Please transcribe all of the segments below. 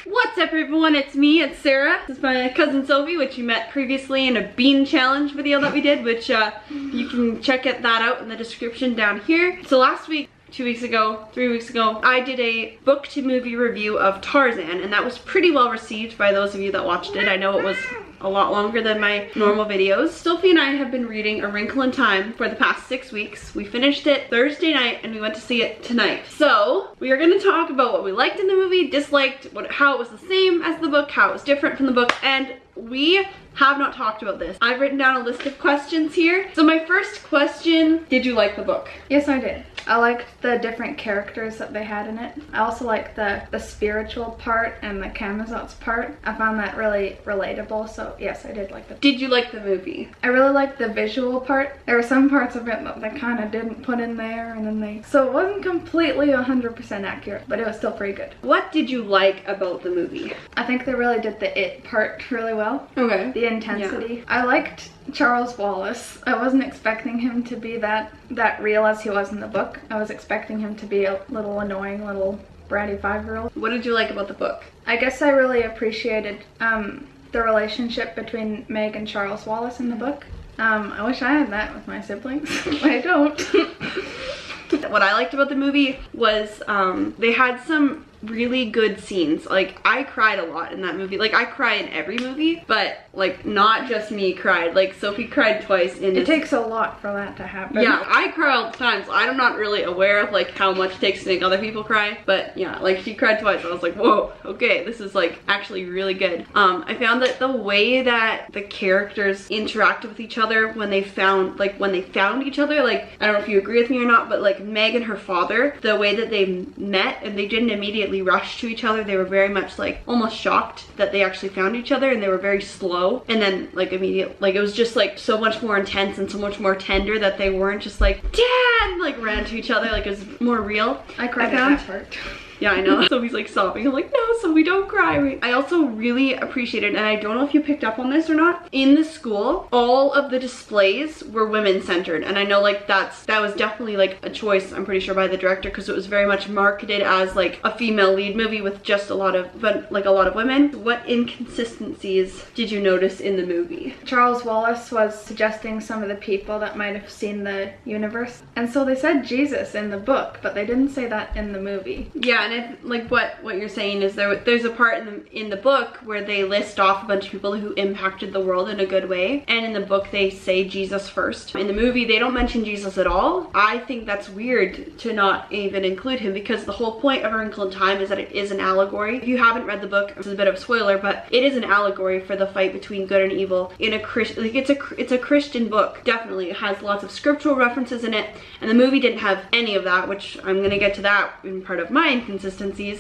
What's up everyone, it's me, it's Sarah. This is my cousin Sophie, which you met previously in a bean challenge video that we did, which you can check that out in the description down here. So last week, 2 weeks ago, 3 weeks ago, I did a book to movie review of Tarzan, and that was pretty well received by those of you that watched it. I know it was a lot longer than my normal videos. Sophie and I have been reading A Wrinkle in Time for the past 6 weeks. We finished it Thursday night and we went to see it tonight. So we are going to talk about what we liked in the movie, disliked, how it was the same as the book, how it was different from the book, and we have not talked about this. I've written down a list of questions here. So my first question, did you like the book? Yes, I did. I liked the different characters that they had in it. I also liked the spiritual part and the Camazotz part. I found that really relatable, so yes, I did like it. Did you like the movie? I really liked the visual part. There were some parts of it that they kind of didn't put in there, and then so it wasn't completely 100% accurate, but it was still pretty good. What did you like about the movie? I think they really did the it part really well. Okay. The intensity. Yeah. I liked Charles Wallace. I wasn't expecting him to be that real as he was in the book. I was expecting him to be a little annoying, little bratty 5-year-old. What did you like about the book? I guess I really appreciated the relationship between Meg and Charles Wallace in the book. I wish I had that with my siblings. I don't. What I liked about the movie was they had some really good scenes. Like, I cried a lot in that movie. Like, I cry in every movie, but like not just me cried. Like, Sophie cried twice in It takes a lot for that to happen. Yeah, I cry all the time, so I'm not really aware of like how much it takes to make other people cry, but yeah, like she cried twice. I was like, whoa, okay, this is like actually really good. I found that the way that the characters interacted with each other when they found each other, like, I don't know if you agree with me or not, but like Meg and her father, the way that they met and they didn't immediately rush to each other. They were very much like almost shocked that they actually found each other, and they were very slow, and then like immediate, like it was just like so much more intense and so much more tender that they weren't just like dad, like ran to each other. Like, it was more real. I cried at that part. Yeah, I know. Sophie's like sobbing. I'm like, no, Sophie, don't cry. I also really appreciated, and I don't know if you picked up on this or not, in the school, all of the displays were women-centered. And I know like that was definitely like a choice, I'm pretty sure, by the director, because it was very much marketed as like a female lead movie with just a lot of women. What inconsistencies did you notice in the movie? Charles Wallace was suggesting some of the people that might have seen the universe, and so they said Jesus in the book, but they didn't say that in the movie. Yeah. And like what you're saying is there's a part in the book where they list off a bunch of people who impacted the world in a good way, and in the book they say Jesus first. In the movie they don't mention Jesus at all. I think that's weird to not even include him, because the whole point of A Wrinkle in Time is that it is an allegory. If you haven't read the book, this is a bit of a spoiler, but it is an allegory for the fight between good and evil in a Christian, like it's a Christian book. Definitely, it has lots of scriptural references in it, and the movie didn't have any of that, which I'm gonna get to that in part of my inconsistencies.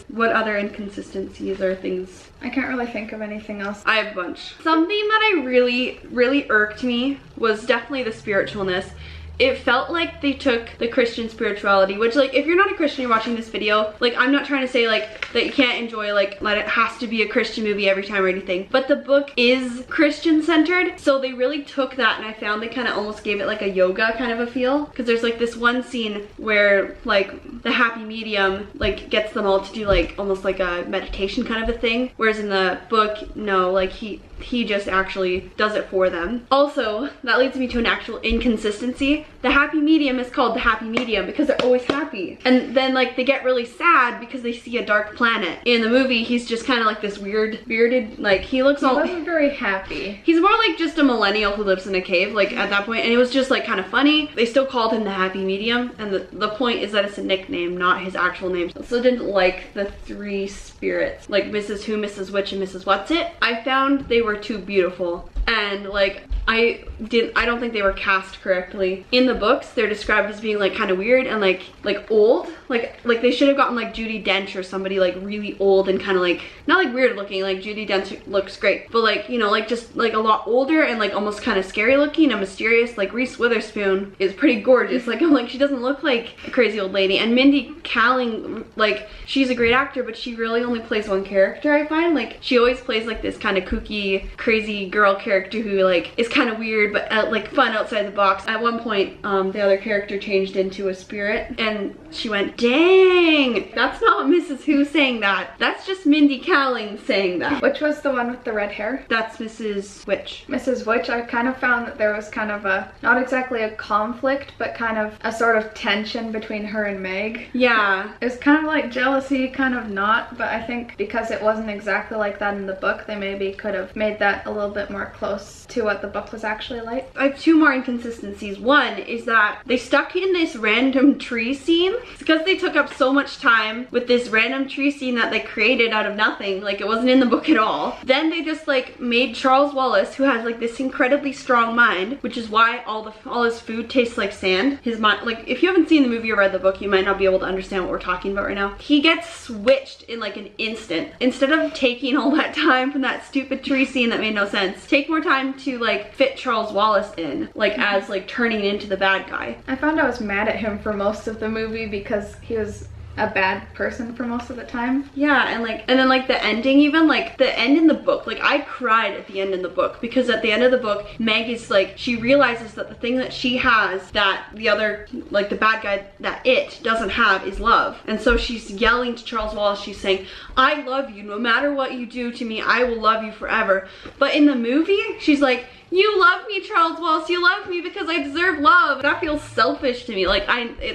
What other inconsistencies or things? I can't really think of anything else. I have a bunch. Something that I really irked me was definitely the spiritualness. It felt like they took the Christian spirituality, which, like, if you're not a Christian, you're watching this video, like, I'm not trying to say like that you can't enjoy like that it has to be a Christian movie every time or anything, but the book is Christian centered, so they really took that, and I found they kind of almost gave it like a yoga kind of a feel, because there's like this one scene where like the happy medium like gets them all to do like almost like a meditation kind of a thing, whereas in the book, no, like he just actually does it for them. Also, that leads me to an actual inconsistency. The happy medium is called the happy medium because they're always happy, and then like they get really sad because they see a dark planet. In the movie, he's just kind of like this weird bearded, like he wasn't very happy. He's more like just a millennial who lives in a cave, like at that point, and it was just like kind of funny. They still called him the happy medium, and the point is that it's a nickname, not his actual name. So didn't like the three spirits, like Mrs. Who, Mrs. Which, and Mrs. What's It. I found they were too beautiful, and like I don't think they were cast correctly. In the books, they're described as being like kind of weird and like old, like they should have gotten like Judi Dench or somebody like really old and kind of like, not like weird looking, like Judi Dench looks great, but like, you know, like just like a lot older and like almost kind of scary looking and mysterious. Like Reese Witherspoon is pretty gorgeous. Like I'm like, she doesn't look like a crazy old lady. And Mindy Kaling, like she's a great actor, but she really only plays one character, I find. Like she always plays like this kind of kooky, crazy girl character character who like is kind of weird but like fun outside the box. At one point, the other character changed into a spirit and she went, dang, that's not Mrs. Who saying that. That's just Mindy Kaling saying that. Which was the one with the red hair? That's Mrs. Which. Mrs. Which, I kind of found that there was kind of a, not exactly a conflict, but kind of a sort of tension between her and Meg. Yeah. It was kind of like jealousy, kind of not, but I think because it wasn't exactly like that in the book, they maybe could have made that a little bit more close to what the book was actually like. I have two more inconsistencies. One is that they stuck in this random tree scene. It's because they took up so much time with this random tree scene that they created out of nothing. Like, it wasn't in the book at all. Then they just like made Charles Wallace, who has like this incredibly strong mind, which is why all his food tastes like sand. His mind, like, if you haven't seen the movie or read the book, you might not be able to understand what we're talking about right now. He gets switched in like an instant. Instead of taking all that time from that stupid tree scene that made no sense, take more time to like fit Charles Wallace in, like as like turning into the bad guy. I found I was mad at him for most of the movie because he was a bad person for most of the time. Yeah, and then like the ending, even like the end in the book, like I cried at the end in the book because at the end of the book, Meg is like, she realizes that the thing that she has that the other, like the bad guy, that it doesn't have is love. And so she's yelling to Charles Wallace, she's saying, I love you, no matter what you do to me, I will love you forever. But in the movie, she's like, you love me, Charles Wallace, you love me because I deserve love. That feels selfish to me. Like,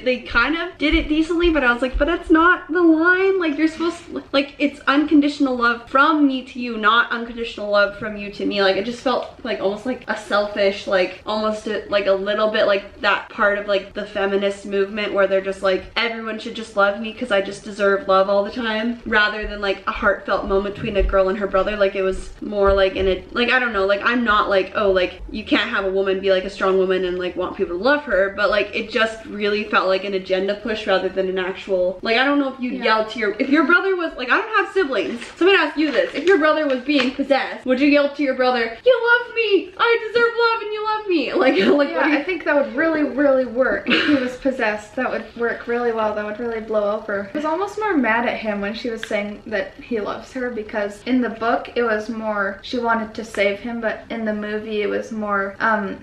they kind of did it decently, but I was like, but that's not the line. Like, you're supposed to, like, it's unconditional love from me to you, not unconditional love from you to me. Like, it just felt like almost like a selfish, like almost like a little bit like that part of like the feminist movement where they're just like, everyone should just love me because I just deserve love all the time, rather than like a heartfelt moment between a girl and her brother. Like, it was more like in a, like, I don't know, like I'm not like, oh, like you can't have a woman be like a strong woman and like want people to love her, but like it just really felt like an agenda push rather than an actual, like, I don't know if you'd yell to your, if your brother was like, I don't have siblings, so I'm gonna ask you this, if your brother was being possessed, would you yell to your brother, you love me, I deserve love and you love me? Like yeah, I think that would really work if he was possessed. That would work really well. That would really blow over. I was almost more mad at him when she was saying that he loves her, because in the book it was more she wanted to save him, but in the movie it was more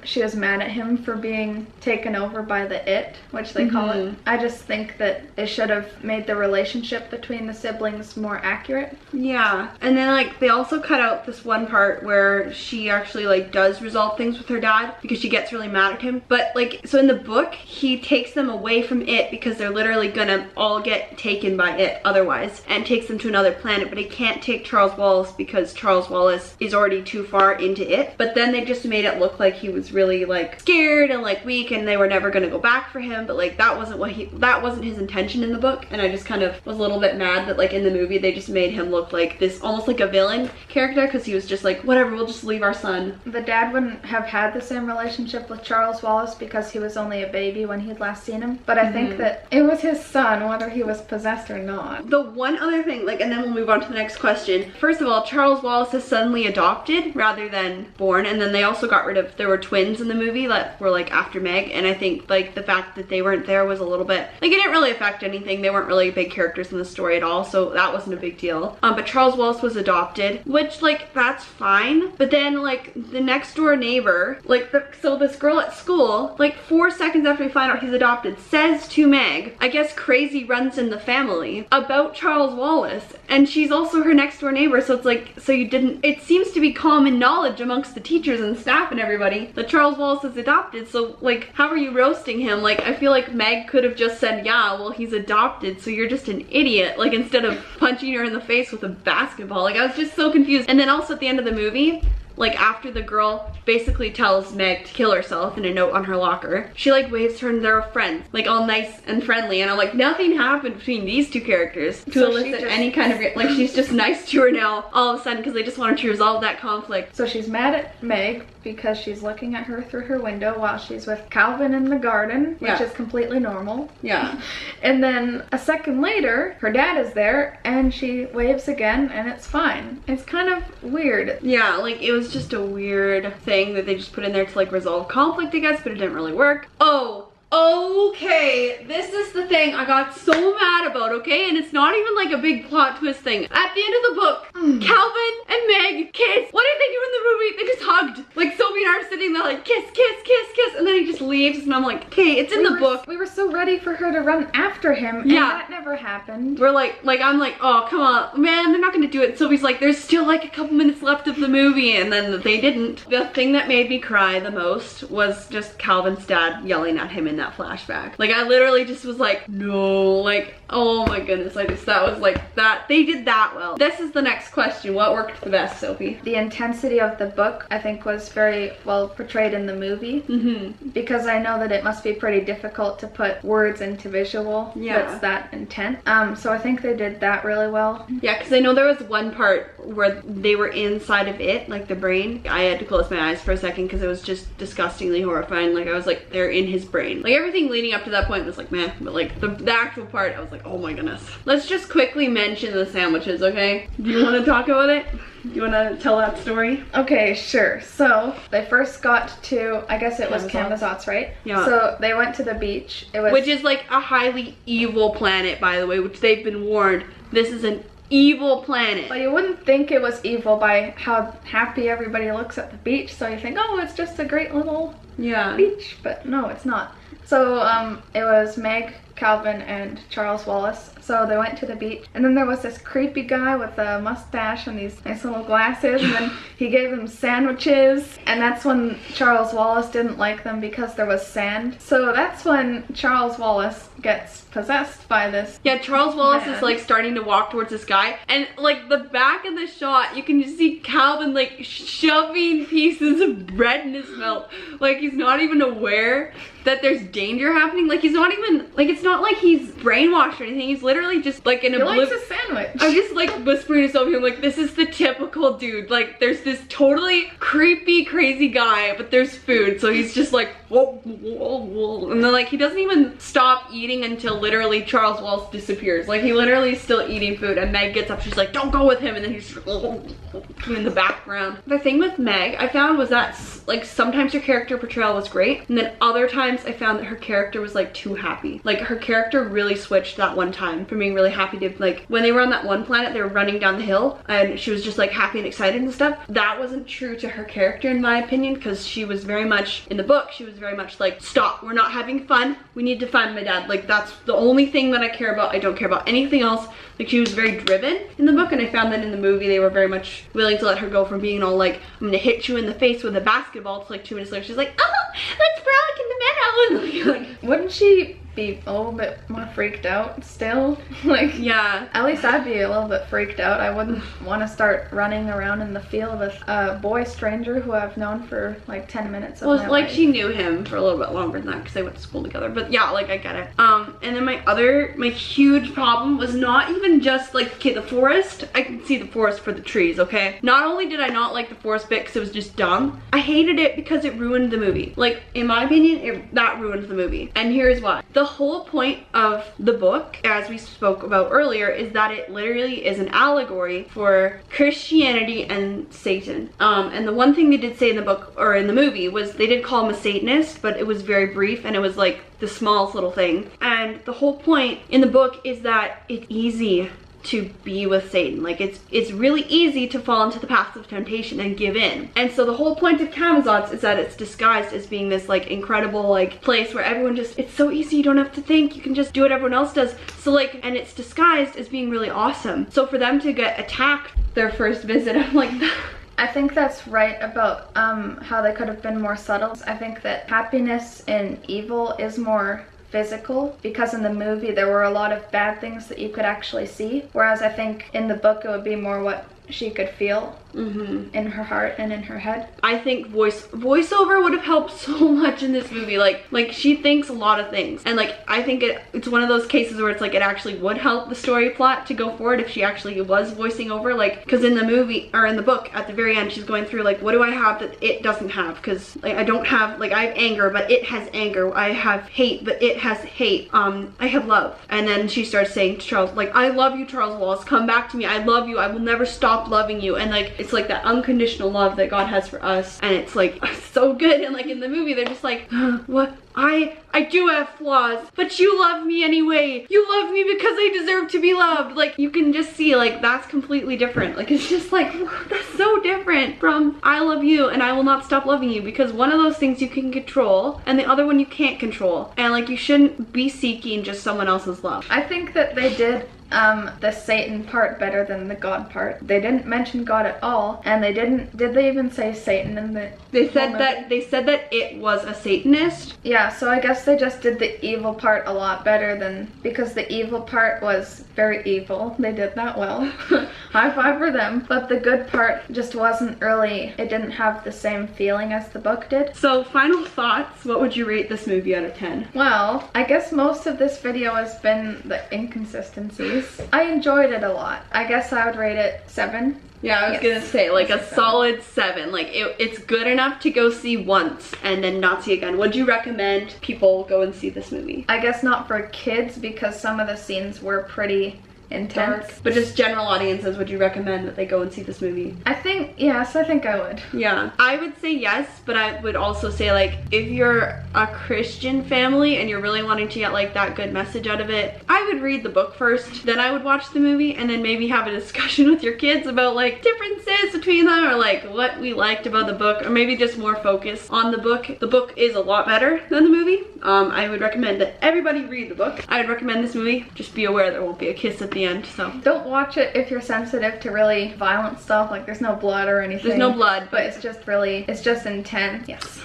she was mad at him for being taken over by the it, which they call it. I just think that it should have made the relationship between the siblings more accurate. Yeah, and then like they also cut out this one part where she actually like does resolve things with her dad because she gets really mad at him. But like, so in the book he takes them away from it because they're literally gonna all get taken by it otherwise, and takes them to another planet, but he can't take Charles Wallace because Charles Wallace is already too far into it. But then they just made it look like he was really like scared and like weak and they were never gonna go back for him, but like that wasn't his intention in the book. And I just kind of was a little bit mad that like in the movie they just made him look like this almost like a villain character, because he was just like, whatever, we'll just leave our son. The dad wouldn't have had the same relationship with Charles Wallace because he was only a baby when he'd last seen him, but I think that it was his son whether he was possessed or not. The one other thing, like, and then we'll move on to the next question. First of all, Charles Wallace is suddenly adopted rather than born, and then they also got rid of, there were twins in the movie that were like after Meg, and I think like the fact that they weren't there was a little bit, like, it didn't really affect anything. They weren't really big characters in the story at all, so that wasn't a big deal. But Charles Wallace was adopted, which like that's fine, but then like the next door neighbor, like so this girl at school, like 4 seconds after we find out he's adopted, says to Meg, I guess crazy runs in the family, about Charles Wallace, and she's also her next door neighbor. So it's like, so you didn't, it seems to be common knowledge amongst the teachers and staff and everybody that Charles Wallace is adopted, so like how are you roasting him? Like, I feel like Meg could have just said, yeah, well, he's adopted, so you're just an idiot, like, instead of punching her in the face with a basketball. Like, I was just so confused. And then also at the end of the movie, like after the girl basically tells Meg to kill herself in a note on her locker, she like waves her and they're friends, like all nice and friendly, and I'm like, nothing happened between these two characters to elicit any kind of, like, she's just nice to her now all of a sudden because they just wanted to resolve that conflict. So she's mad at Meg because she's looking at her through her window while she's with Calvin in the garden, which is completely normal. Yeah. And then a second later, her dad is there and she waves again and it's fine. It's kind of weird. Yeah, like it was just a weird thing that they just put in there to like resolve conflict, I guess, but it didn't really work. Oh, okay, this is the thing I got so mad about, okay? And it's not even like a big plot twist thing. At the end of the book, Calvin and Meg kiss. What did they do in the movie? They just hugged. like kiss, kiss, kiss, kiss, and then he just leaves, and I'm like, okay, it's in the book. We were so ready for her to run after him, and that never happened. We're like I'm like, oh, come on, man, they're not gonna do it. Sylvie's like, there's still like a couple minutes left of the movie, and then they didn't. The thing that made me cry the most was just Calvin's dad yelling at him in that flashback. Like, I literally just was like, no, like, that was like, that, they did that well. This is the next question. What worked the best, Sophie? The intensity of the book, I think, was very well portrayed in the movie. Because I know that it must be pretty difficult to put words into visual that's that intense. So I think they did that really well. Yeah, because I know there was one part where they were inside of it, like the brain. I had to close my eyes for a second because it was just disgustingly horrifying. Like, I was like, they're in his brain. Like, everything leading up to that point was like, meh, but like the actual part, I was like, oh my goodness. Let's just quickly mention the sandwiches, okay? Do you want to talk about it? Do you want to tell that story? Okay, sure. So they first got to, I guess it was Camazotz, right? Yeah. So they went to the beach. Which is like a highly evil planet, by the way, which they've been warned. This is an evil planet. Well, you wouldn't think it was evil by how happy everybody looks at the beach, so you think, oh, it's just a great little beach, but no, it's not. So it was Meg, Calvin, and Charles Wallace. So they went to the beach, and then there was this creepy guy with a mustache and these nice little glasses, and then he gave them sandwiches, and that's when Charles Wallace didn't like them because there was sand. So that's when Charles Wallace gets possessed by this. Yeah, Charles Wallace is like starting to walk towards this guy, and like the back of the shot, you can just see Calvin like shoving pieces of bread in his mouth. Like, he's not even aware that there's danger happening. Like, he's not even, like, it's not like he's brainwashed or anything. He's literally just like an He likes a sandwich. I'm just like whispering to Sophie, I'm like, this is the typical dude. Like, there's this totally creepy, crazy guy, but there's food. So he's just like, whoa, whoa, whoa. And then like, he doesn't even stop eating until literally Charles Wallace disappears. Like, he literally is still eating food, and Meg gets up, she's like, don't go with him, and then he's in the background. The thing with Meg, I found, was that like sometimes her character portrayal was great, and then other times I found that her character was like too happy. Like, her character really switched that one time from being really happy to, like, when they were on that one planet, they were running down the hill and she was just like happy and excited and stuff. That wasn't true to her character, in my opinion, because she was very much, in the book, she was very much like, stop, we're not having fun, we need to find my dad. Like, that's the only thing that I care about. I don't care about anything else. Like, she was very driven in the book, and I found that in the movie they were very much willing to let her go from being all like, I'm gonna hit you in the face with a basketball, to like 2 minutes later she's like, oh, let's frolic in the meadow. And like, wouldn't she be a little bit more freaked out still? Like, yeah, at least I'd be a little bit freaked out. I wouldn't want to start running around in the field with a boy stranger who I've known for like 10 minutes of my life. She knew him for a little bit longer than that because they went to school together, but yeah, like, I get it. And then my huge problem was not even just like, okay, the forest, I can see the forest for the trees, okay? Not only did I not like the forest bit because it was just dumb, I hated it because it ruined the movie. Like, in my opinion, that ruined the movie, and here's why. The whole point of the book, as we spoke about earlier, is that it literally is an allegory for Christianity and Satan. And the one thing they did say in the book, or in the movie, was they did call him a Satanist, but it was very brief, and it was like the smallest little thing. And the whole point in the book is that it's easy to be with Satan. Like, it's really easy to fall into the path of temptation and give in. And so the whole point of Camazotz is that it's disguised as being this like incredible like place where everyone just, it's so easy, you don't have to think, you can just do what everyone else does. So like, and it's disguised as being really awesome. So for them to get attacked their first visit, I'm like, I think that's right about how they could have been more subtle. I think that happiness in evil is more physical, because in the movie there were a lot of bad things that you could actually see, whereas I think in the book it would be more what she could feel in her heart and in her head. I think voiceover would have helped so much in this movie. Like she thinks a lot of things, and like I think it's one of those cases where it's like it actually would help the story plot to go forward if she actually was voicing over, like, because in the movie or in the book at the very end she's going through like, what do I have that it doesn't have? Because like I don't have, like, I have anger but it has anger, I have hate but it has hate, I have love. And then she starts saying to Charles, like, I love you, Charles Wallace, come back to me, I love you, I will never stop loving you. And like, it's like that unconditional love that God has for us, and it's like so good. And like in the movie they're just like, what I do have flaws, but you love me anyway. You love me because I deserve to be loved. Like, you can just see, like, that's completely different. Like, it's just like, that's so different from I love you and I will not stop loving you, because one of those things you can control and the other one you can't control. And like, you shouldn't be seeking just someone else's love. I think that they did the Satan part better than the God part. They didn't mention God at all, and they did they even say Satan in the They said that it was a Satanist. Yeah, so I guess they just did the evil part a lot better than, because the evil part was very evil. They did that well. High five for them. But the good part just wasn't really, it didn't have the same feeling as the book did. So final thoughts, what would you rate this movie out of 10? Well, I guess most of this video has been the inconsistencies. I enjoyed it a lot. I guess I would rate it 7. Yeah, I was gonna say, like, a solid 7. Like, it's good enough to go see once and then not see again. Would you recommend people go and see this movie? I guess not for kids, because some of the scenes were pretty intense. Dark. But just general audiences, would you recommend that they go and see this movie? I think, yes, I think I would. Yeah, I would say yes, but I would also say, like, if you're a Christian family and you're really wanting to get like that good message out of it, I would read the book first, then I would watch the movie, and then maybe have a discussion with your kids about like differences between them, or like what we liked about the book, or maybe just more focus on the book. The book is a lot better than the movie. I would recommend that everybody read the book. I would recommend this movie. Just be aware there won't be a kiss at the end, so don't watch it if you're sensitive to really violent stuff. Like, there's no blood or anything. There's no blood, but it's just intense. Yes.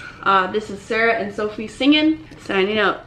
This is Sarah and Sophie singing, signing out.